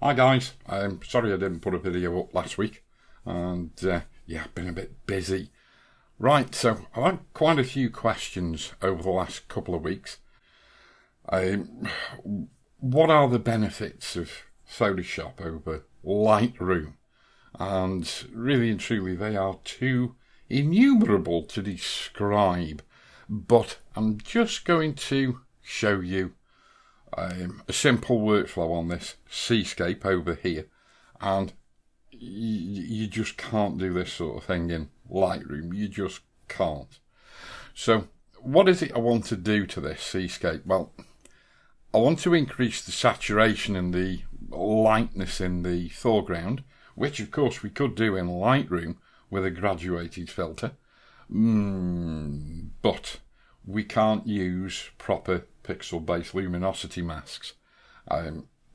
Hi guys, I'm sorry I didn't put a video up last week, and yeah, I've been a bit busy. Right, so I've had quite a few questions over the last couple of weeks. What are the benefits of Photoshop over Lightroom? And really and truly they are too innumerable to describe, but I'm just going to show you a simple workflow on this Seascape over here, and you just can't do this sort of thing in Lightroom. You just can't. So what is it I want to do to this Seascape? Well, I want to increase the saturation and the lightness in the foreground, which of course we could do in Lightroom with a graduated filter, but we can't use proper pixel-based luminosity masks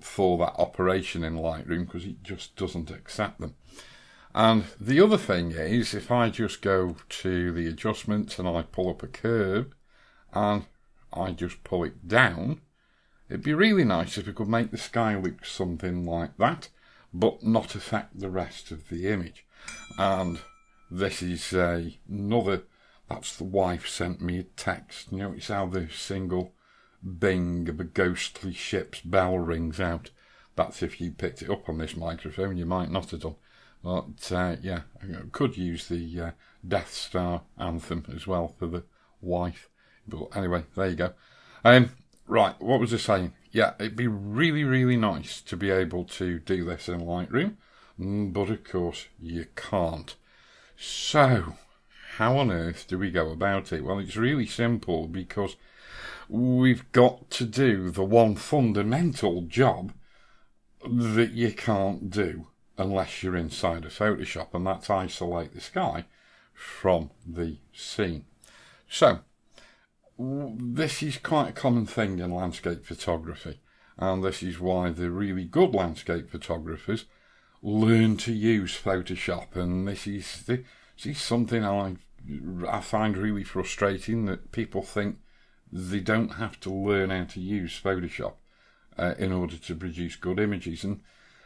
for that operation in Lightroom because it just doesn't accept them. And the other thing is, if I just go to the adjustments and I pull up a curve and I just pull it down, it'd be really nice if we could make the sky look something like that, but not affect the rest of the image. And this is another, that's the wife sent me a text. You know, it's how the single bing of a ghostly ship's bell rings out. That's if you picked it up on this microphone. You might not have done. But yeah, I could use the Death Star anthem as well for the wife. But anyway, there you go. Right, what was I saying? Yeah, it'd be really, really nice to be able to do this in Lightroom, but of course you can't. So, how on earth do we go about it? Well, it's really simple, because we've got to do the one fundamental job that you can't do unless you're inside of Photoshop, and that's isolate the sky from the scene. So, this is quite a common thing in landscape photography, and this is why the really good landscape photographers learn to use Photoshop, and this is something I find really frustrating, that people think they don't have to learn how to use Photoshop in order to produce good images. And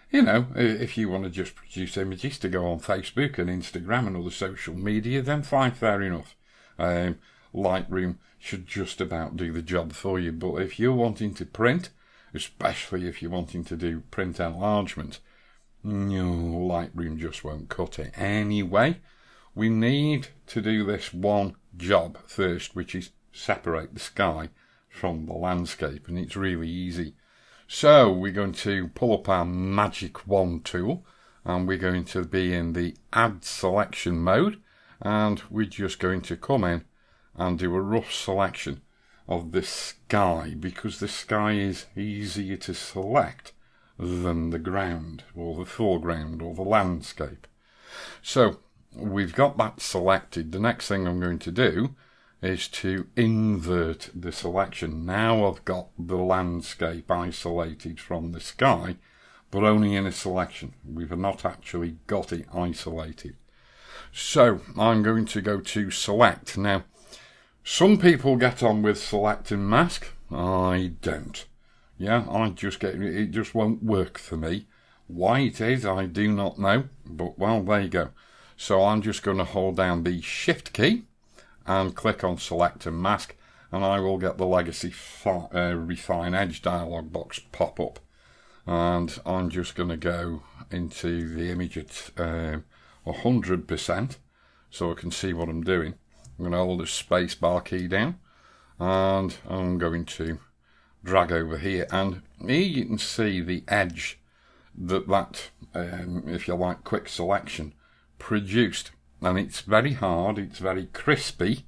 you know, if you want to just produce images to go on Facebook and Instagram and other social media, then fine, fair enough. Lightroom should just about do the job for you. But if you're wanting to print, especially if you're wanting to do print enlargement, no, Lightroom just won't cut it. Anyway, we need to do this one job first, which is separate the sky from the landscape, and it's really easy. So we're going to pull up our magic wand tool, and we're going to be in the add selection mode, and we're just going to come in and do a rough selection of the sky, because the sky is easier to select than the ground or the foreground or the landscape. So we've got that selected. The next thing I'm going to do is to invert the selection. Now I've got the landscape isolated from the sky, but only in a selection. We've not actually got it isolated. So I'm going to go to select. Now, some people get on with select and mask. I don't. Yeah, it just won't work for me. Why it is, I do not know, but well, there you go. So I'm just going to hold down the Shift key and click on Select and Mask, and I will get the Legacy Refine Edge dialog box pop up. And I'm just going to go into the image at 100% so I can see what I'm doing. I'm going to hold the space bar key down, and I'm going to drag over here, and here you can see the edge that if you like, quick selection produced. And it's very hard, it's very crispy,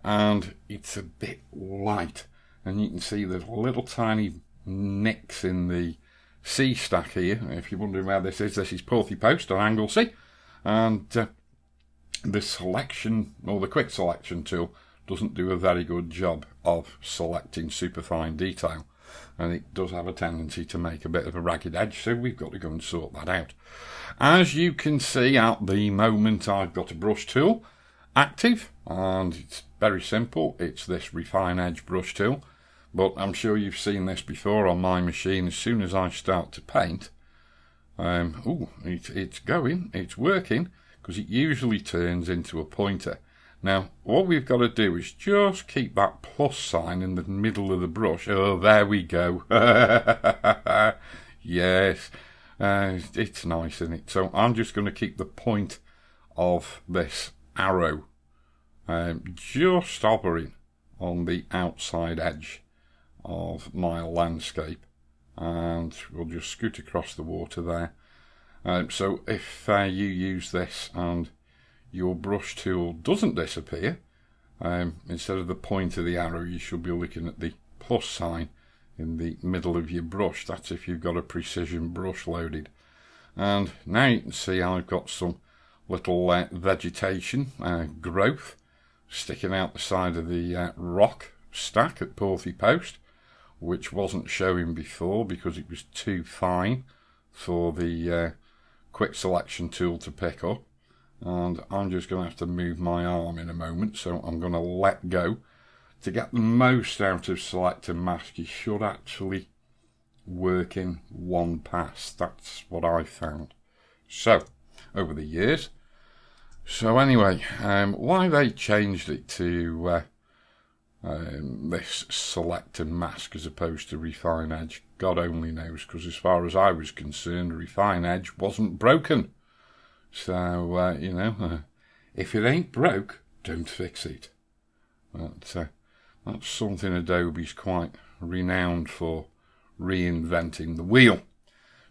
and it's a bit light. And you can see there's little tiny nicks in the C stack here. If you're wondering where this is Porthy Post on Anglesey. And the selection, or the quick selection tool, doesn't do a very good job of selecting superfine detail. And it does have a tendency to make a bit of a ragged edge, so we've got to go and sort that out. As you can see at the moment, I've got a brush tool active, and it's very simple. It's this Refine Edge brush tool, but I'm sure you've seen this before on my machine. As soon as I start to paint, It's going, it's working, because it usually turns into a pointer. Now, what we've got to do is just keep that plus sign in the middle of the brush. Oh, there we go. Yes, it's nice, isn't it? So I'm just going to keep the point of this arrow just hovering on the outside edge of my landscape. And we'll just scoot across the water there. So if you use this and your brush tool doesn't disappear, instead of the point of the arrow, you should be looking at the plus sign in the middle of your brush. That's if you've got a precision brush loaded. And now you can see I've got some little vegetation growth sticking out the side of the rock stack at Porthy Post, which wasn't showing before because it was too fine for the quick selection tool to pick up. And I'm just going to have to move my arm in a moment, so I'm going to let go. To get the most out of select and mask, you should actually work in one pass. That's what I found. So, over the years. So anyway, why they changed it to this select and mask as opposed to refine edge, God only knows, because as far as I was concerned, refine edge wasn't broken. So, if it ain't broke, don't fix it. But, that's something Adobe's quite renowned for, reinventing the wheel.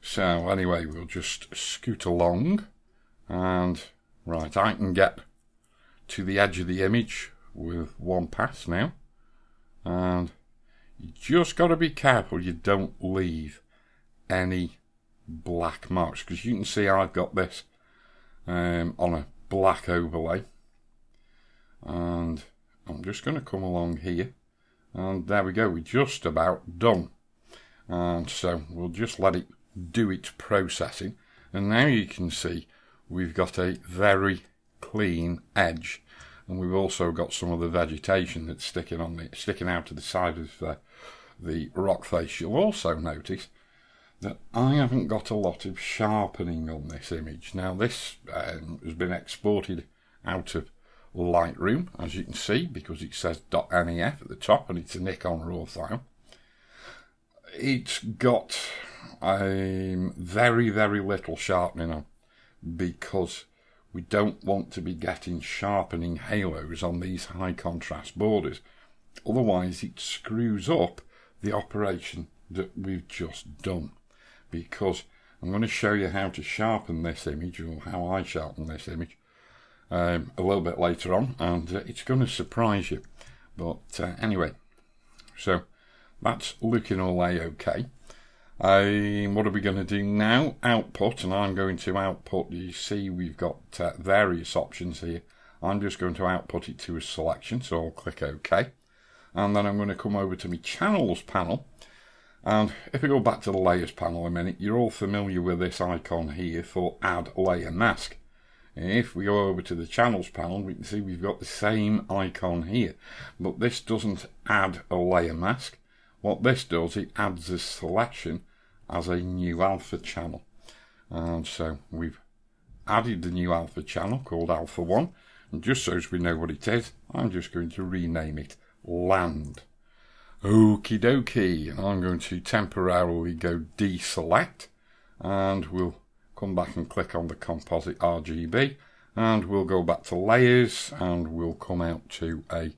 So anyway, we'll just scoot along, and right, I can get to the edge of the image with one pass now. And you just got to be careful you don't leave any black marks, because you can see I've got this on a black overlay, and I'm just going to come along here, and there we go, we're just about done. And so we'll just let it do its processing, and now you can see we've got a very clean edge, and we've also got some of the vegetation that's sticking out to the side of the rock face. You'll also notice that I haven't got a lot of sharpening on this image. Now this has been exported out of Lightroom, as you can see, because it says .nef at the top, and it's a Nikon RAW file. It's got very, very little sharpening on, because we don't want to be getting sharpening halos on these high contrast borders. Otherwise it screws up the operation that we've just done. Because I'm going to show you how to sharpen this image, or how I sharpen this image, a little bit later on, and it's going to surprise you. But anyway, so that's looking all A-okay. What are we going to do now? Output, and I'm going to output. You see we've got various options here. I'm just going to output it to a selection, so I'll click OK. And then I'm going to come over to my channels panel. And if we go back to the layers panel a minute, you're all familiar with this icon here for add layer mask. If we go over to the channels panel, we can see we've got the same icon here, but this doesn't add a layer mask. What this does, it adds a selection as a new alpha channel. And so we've added the new alpha channel called Alpha 1, and just so as we know what it is, I'm just going to rename it Land. Okie dokie, and I'm going to temporarily go deselect, and we'll come back and click on the composite RGB, and we'll go back to layers, and we'll come out to a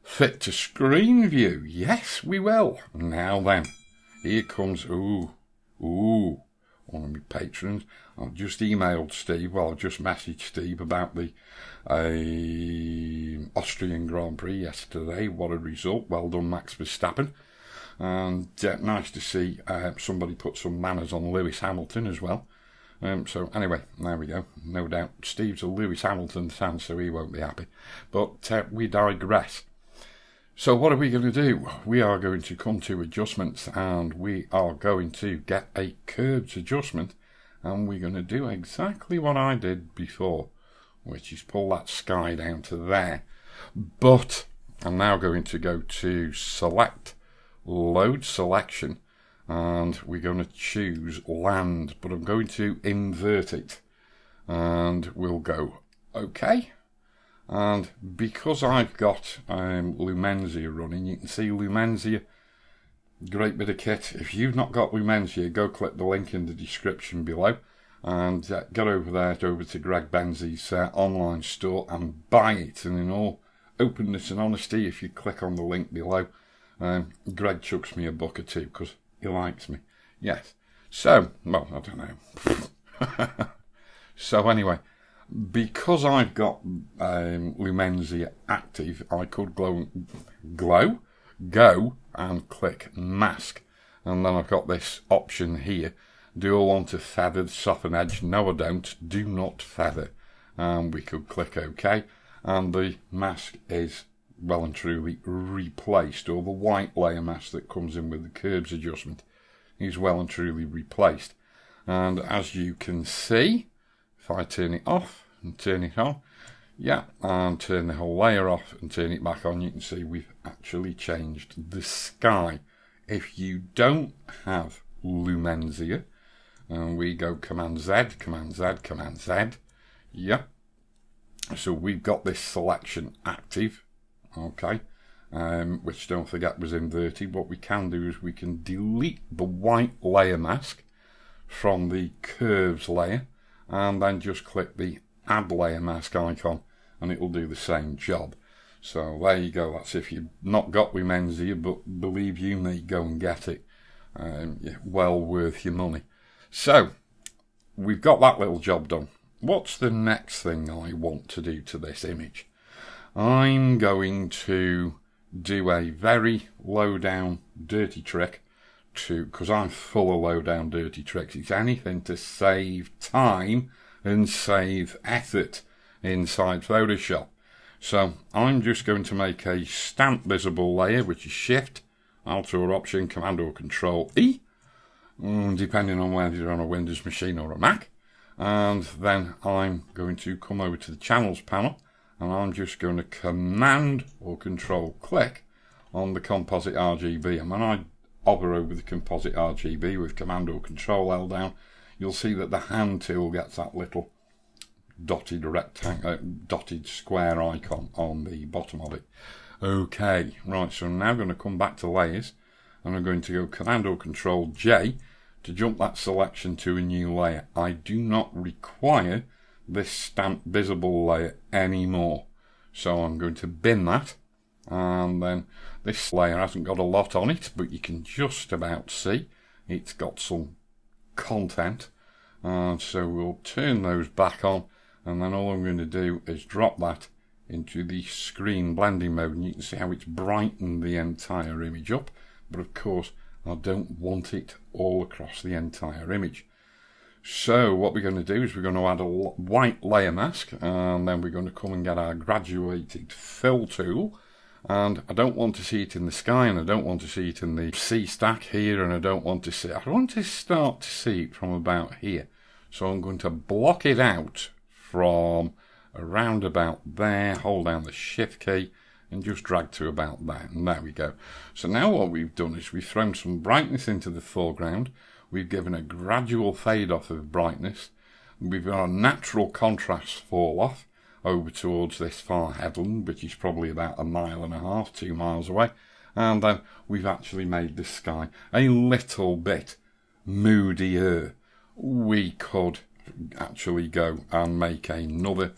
fit to screen view. Yes, we will. Now then, here comes, one of my patrons. I've just emailed Steve, well, I've just messaged Steve about the Austrian Grand Prix yesterday. What a result. Well done, Max Verstappen. And nice to see somebody put some manners on Lewis Hamilton as well. So anyway, there we go. No doubt Steve's a Lewis Hamilton fan, so he won't be happy. But we digress. So what are we going to do? We are going to come to adjustments, and we are going to get a curves adjustment, and we're going to do exactly what I did before, which is pull that sky down to there. But I'm now going to go to select, load selection, and we're going to choose land, but I'm going to invert it, and we'll go OK. And because I've got Lumenzia running, you can see Lumenzia, great bit of kit. If you've not got Lumenzia, go click the link in the description below and get over there, over to Greg Benz's online store and buy it. And in all openness and honesty, if you click on the link below, Greg chucks me a buck or two because he likes me. Yes. So, well, I don't know. So anyway, because I've got Lumenzia active, I could go and click mask, and then I've got this option here. Do I want to feather the soften edge? No, I don't. Do not feather. And we could click OK, and the mask is well and truly replaced, or the white layer mask that comes in with the curves adjustment is well and truly replaced. And as you can see, if I turn it off and turn it on, yeah, and turn the whole layer off and turn it back on, you can see we've actually changed the sky. If you don't have Lumenzia, and we go Command Z, Command Z, Command Z, yeah, so we've got this selection active, okay, which don't forget was inverted. What we can do is we can delete the white layer mask from the curves layer, and then just click the add layer mask icon, and it will do the same job. So there you go. That's if you've not got Lumenzia, but believe you me, go and get it. Yeah, well worth your money. So we've got that little job done. What's the next thing I want to do to this image? I'm going to do a very low down dirty trick, because I'm full of low down dirty tricks. It's anything to save time and save effort inside Photoshop. So I'm just going to make a stamp visible layer, which is Shift, Alt or Option, Command or Control E, depending on whether you're on a Windows machine or a Mac. And then I'm going to come over to the Channels panel, and I'm just going to Command or Control click on the Composite RGB. And when I hover over the Composite RGB with Command or Control L down, you'll see that the hand tool gets that little dotted rectangle, dotted square icon on the bottom of it. Okay, right, so now I'm going to come back to layers, and I'm going to go Command or Control J to jump that selection to a new layer. I do not require this stamp visible layer anymore, so I'm going to bin that. And then this layer hasn't got a lot on it, but you can just about see it's got some content, and so we'll turn those back on, and then all I'm going to do is drop that into the screen blending mode, and you can see how it's brightened the entire image up. But of course I don't want it all across the entire image. So what we're going to do is we're going to add a white layer mask, and then we're going to come and get our graduated fill tool. And I don't want to see it in the sky, and I don't want to see it in the C stack here, and I want to start to see it from about here. So I'm going to block it out from around about there, hold down the Shift key, and just drag to about there, and there we go. So now what we've done is we've thrown some brightness into the foreground, we've given a gradual fade off of brightness, we've got a natural contrast fall off over towards this far headland, which is probably about 1.5 miles, 2 miles away, and then we've actually made the sky a little bit moodier. We could actually go and make another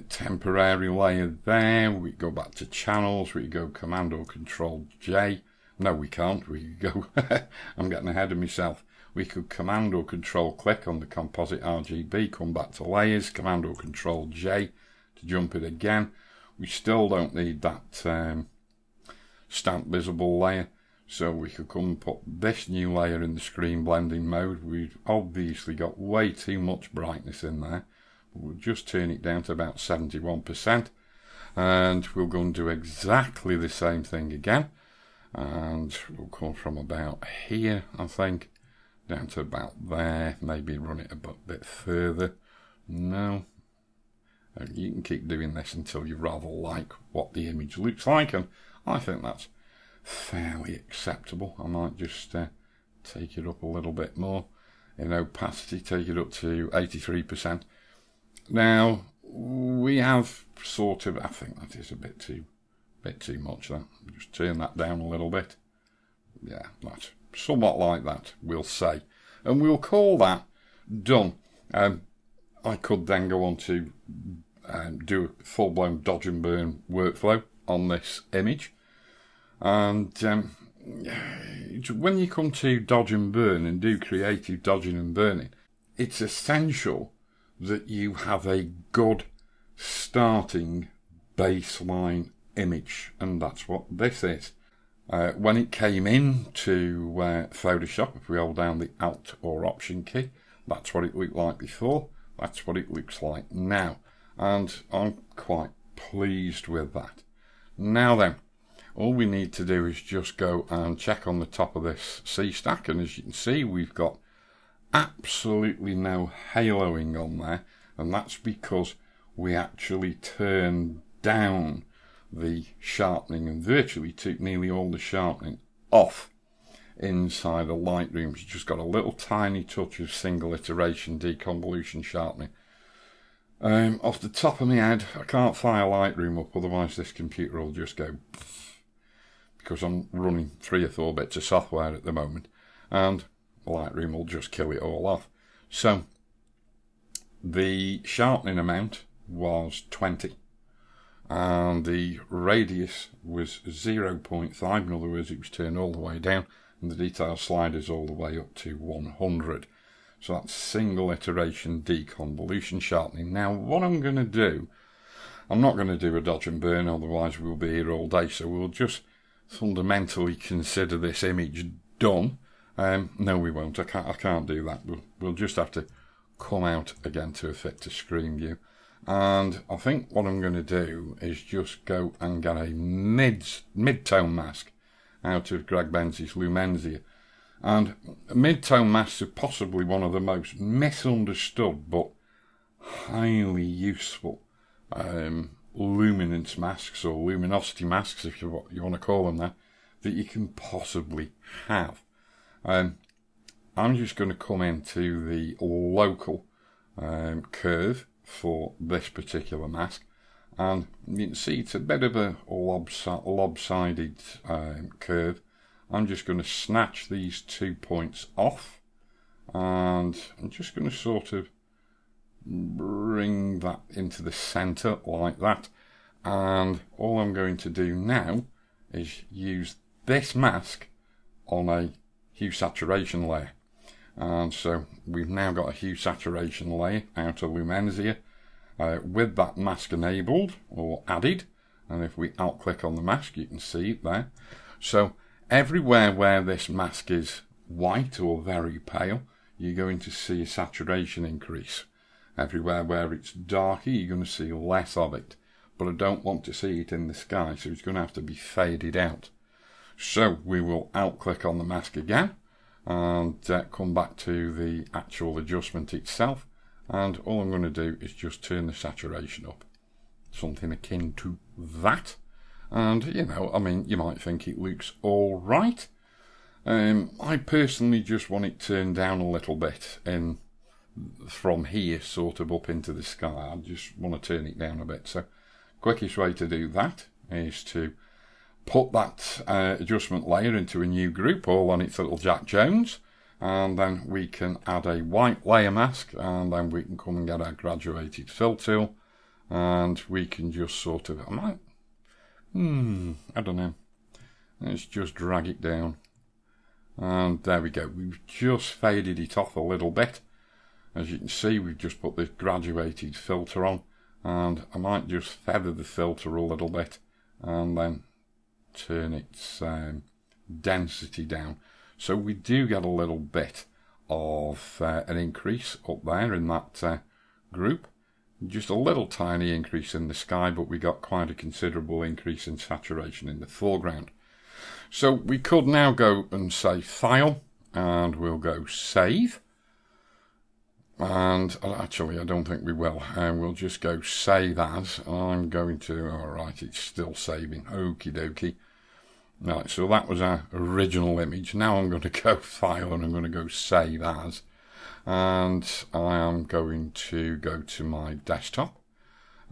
temporary layer there. We go back to channels, we go Command or Control J. No, we can't. We go I'm getting ahead of myself. We could Command or Control click on the Composite RGB, come back to layers, Command or Control J to jump it again. We still don't need that stamp visible layer, so we could come and put this new layer in the screen blending mode. We've obviously got way too much brightness in there. We'll just turn it down to about 71%, and we'll go and do exactly the same thing again, and we'll come from about here, I think, down to about there, maybe run it a bit further. No, you can keep doing this until you rather like what the image looks like, and I think that's fairly acceptable. I might just take it up a little bit more. In opacity, take it up to 83%. Now, we have sort of, I think that is a bit too much, that. Just turn that down a little bit. Yeah, that's somewhat like that, we'll say. And we'll call that done. I could then go on to do a full-blown dodge and burn workflow on this image. And when you come to dodge and burn and do creative dodging and burning, it's essential that you have a good starting baseline image, and that's what this is. When it came into Photoshop, if we hold down the Alt or Option key, that's what it looked like before, that's what it looks like now, and I'm quite pleased with that. Now then, all we need to do is just go and check on the top of this C stack, and as you can see, we've got absolutely no haloing on there, and that's because we actually turned down the sharpening and virtually took nearly all the sharpening off inside of Lightroom. It's just got a little tiny touch of single iteration deconvolution sharpening. Off the top of my head, I can't fire Lightroom up, otherwise this computer will just go because I'm running 3 or 4 bits of software at the moment, and Lightroom will just kill it all off. So the sharpening amount was 20 and the radius was 0.5, in other words it was turned all the way down, and the detail sliders all the way up to 100. So that's single iteration deconvolution sharpening. Now what I'm going to do, I'm not going to do a dodge and burn, otherwise we'll be here all day, so we'll just fundamentally consider this image done. No, we won't. I can't do that. We'll just have to come out again to a fit to screen view. And I think what I'm going to do is just go and get a mid-tone mask out of Greg Benz's Lumenzia. And mid-tone masks are possibly one of the most misunderstood but highly useful luminance masks, or luminosity masks if you want to call them that you can possibly have. I'm just going to come into the local curve for this particular mask, and you can see it's a bit of a lopsided curve. I'm just going to snatch these 2 points off, and I'm just going to sort of bring that into the centre like that, and all I'm going to do now is use this mask on a hue saturation layer. And so we've now got a hue saturation layer out of Lumenzia with that mask enabled or added, and if we alt click on the mask you can see it there. So everywhere where this mask is white or very pale, you're going to see a saturation increase. Everywhere where it's darker, you're going to see less of it. But I don't want to see it in the sky, so it's going to have to be faded out. So we will alt click on the mask again and come back to the actual adjustment itself, and all I'm going to do is just turn the saturation up, something akin to that. And you know, I mean, you might think it looks all right. I personally just want it turned down a little bit from here sort of up into the sky. I just want to turn it down a bit. So quickest way to do that is to put that adjustment layer into a new group, all on its little Jack Jones, and then we can add a white layer mask, and then we can come and get our graduated fill tool, and we can just sort of, I don't know, let's just drag it down, and there we go. We've just faded it off a little bit. As you can see, we've just put this graduated filter on, and I might just feather the filter a little bit and then turn its density down, so we do get a little bit of an increase up there in that group. Just a little tiny increase in the sky, but we got quite a considerable increase in saturation in the foreground. So we could now go and say File, and we'll go Save. And actually, I don't think we will. We'll just go Save As. I'm going to, alright, it's still saving. Okie dokie. Right, so that was our original image. Now I'm going to go File and I'm going to go Save As. And I am going to go to my desktop.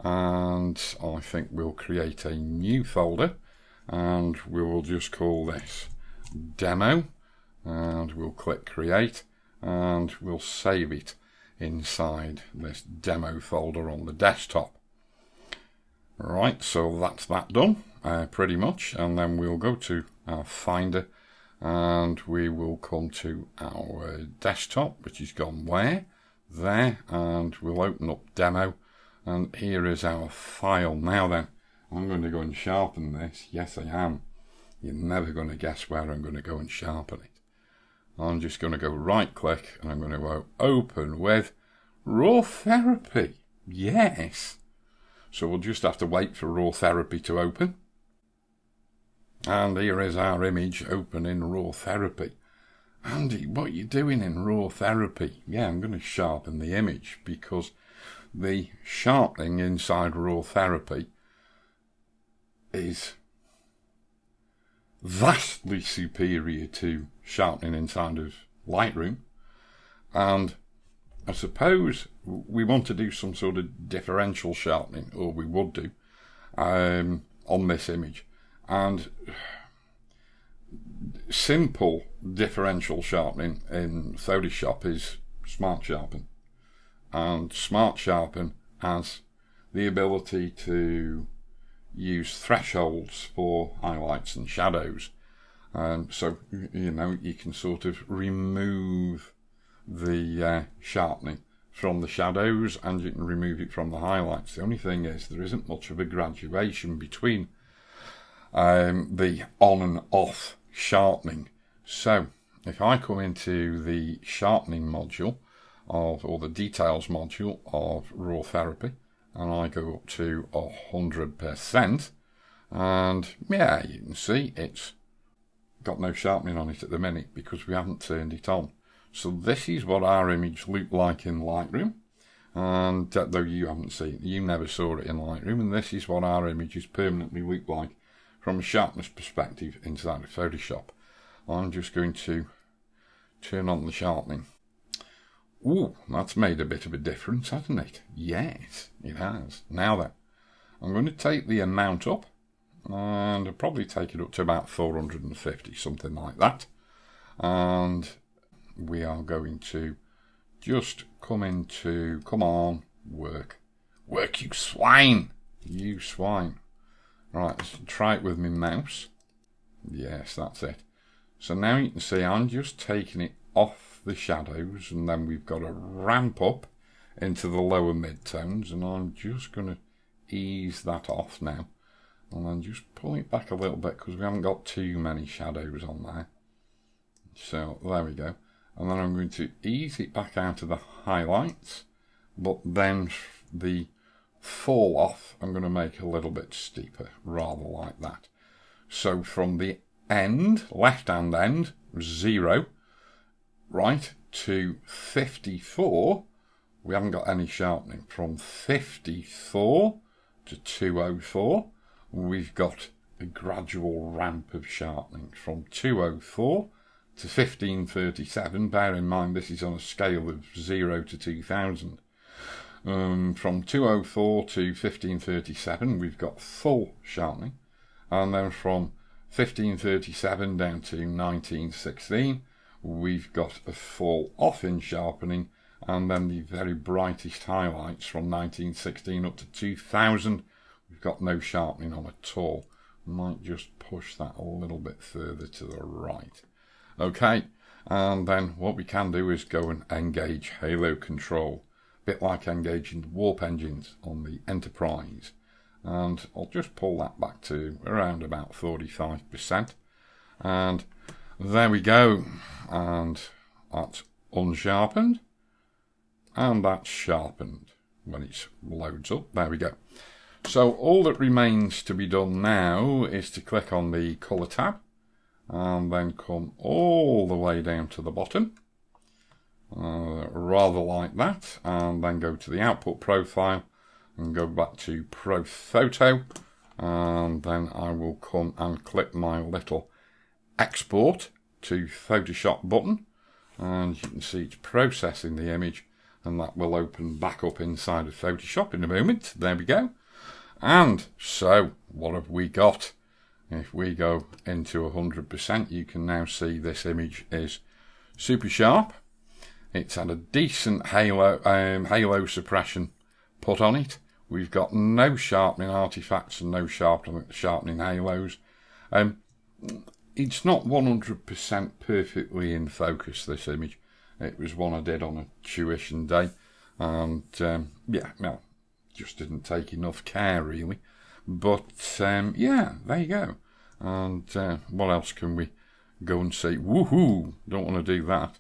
And I think we'll create a new folder. And we will just call this Demo. And we'll click Create. And we'll save it inside this demo folder on the desktop. Right, so that's that done, pretty much, and then we'll go to our Finder and we will come to our desktop, which has gone where? There, and we'll open up Demo, and here is our file. Now then, I'm going to go and sharpen this. Yes, I am. You're never going to guess where I'm going to go and sharpen it. I'm just going to go right click and I'm going to go open with Raw Therapee. Yes. So we'll just have to wait for Raw Therapee to open. And here is our image open in Raw Therapee. Andy, what are you doing in Raw Therapee? Yeah, I'm going to sharpen the image because the sharpening inside Raw Therapee is vastly superior to sharpening inside of Lightroom. And I suppose we want to do some sort of differential sharpening, or we would do, on this image. And simple differential sharpening in Photoshop is Smart Sharpen. And Smart Sharpen has the ability to use thresholds for highlights and shadows. So, you know, you can sort of remove the sharpening from the shadows and you can remove it from the highlights. The only thing is there isn't much of a graduation between the on and off sharpening. So if I come into the sharpening module or the details module of Raw Therapee and I go up to 100%, and yeah, you can see it's got no sharpening on it at the minute because we haven't turned it on. So this is what our image looked like in Lightroom, and though you haven't seen it, you never saw it in Lightroom, and this is what our images permanently look like from a sharpness perspective inside of Photoshop. I'm just going to turn on the sharpening. Ooh, that's made a bit of a difference, hasn't it? Yes, it has. Now then, I'm going to take the amount up, and I'll probably take it up to about 450, something like that. And we are going to just come on, work, you swine, Right, let's try it with my mouse. Yes, that's it. So now you can see I'm just taking it off the shadows, and then we've got to ramp up into the lower mid-tones, and I'm just going to ease that off now. And then just pull it back a little bit because we haven't got too many shadows on there. So there we go. And then I'm going to ease it back out of the highlights, but then the fall off I'm going to make a little bit steeper, rather like that. So from the end, left hand end, 0, right, to 54, we haven't got any sharpening. From 54 to 204, we've got a gradual ramp of sharpening. From 204 to 1537, bear in mind this is on a scale of 0 to 2000. From 204 to 1537 we've got full sharpening, and then from 1537 down to 1916 we've got a fall off in sharpening, and then the very brightest highlights from 1916 up to 2000 we've got no sharpening on at all. Might just push that a little bit further to the right. Okay, and then what we can do is go and engage halo control, a bit like engaging the warp engines on the Enterprise. And I'll just pull that back to around about 45%. And there we go. And that's unsharpened. And that's sharpened when it loads up. There we go. So all that remains to be done now is to click on the colour tab and then come all the way down to the bottom, rather like that, and then go to the output profile and go back to Pro Photo and then I will come and click my little export to Photoshop button, and you can see it's processing the image, and that will open back up inside of Photoshop in a moment. There we go. And so what have we got? If we go into 100%, you can now see this image is super sharp. It's had a decent halo suppression put on it. We've got no sharpening artifacts and no sharpening halos. It's not 100% perfectly in focus, this image. It was one I did on a tuition day, and yeah, well, just didn't take enough care really. But yeah, there you go. And what else can we go and see? Woohoo! Don't want to do that.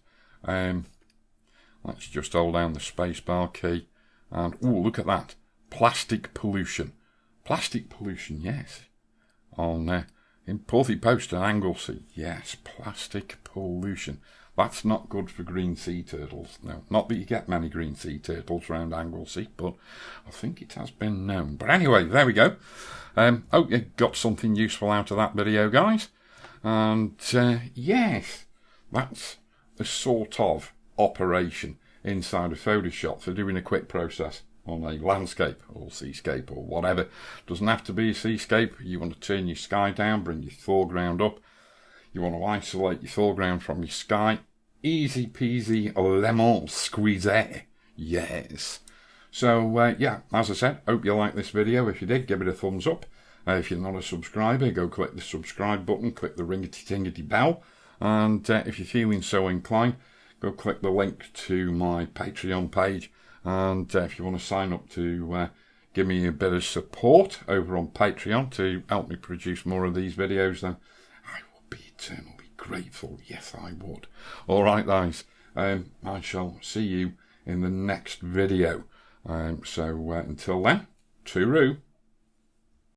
Let's just hold down the spacebar key, and oh, look at that. Plastic pollution. Plastic pollution, yes. On in Porthy Post and Anglesey, yes, plastic pollution. That's not good for green sea turtles. No, not that you get many green sea turtles around Anglesey, but I think it has been known. But anyway, there we go. Hope you got something useful out of that video, guys. And yes, that's a sort of operation inside of Photoshop for doing a quick process on a landscape or seascape or whatever. Doesn't have to be a seascape. You want to turn your sky down, bring your foreground up. You want to isolate your foreground from your sky. Easy peasy lemon squeezy. Yes. So yeah, as I said, hope you liked this video. If you did, give it a thumbs up. If you're not a subscriber, go click the subscribe button, click the ringety-tingety bell. And if you're feeling so inclined, go click the link to my Patreon page. And if you want to sign up to give me a bit of support over on Patreon to help me produce more of these videos, then I would be eternally grateful. Yes, I would. All right, guys. I shall see you in the next video. So until then, tooroo.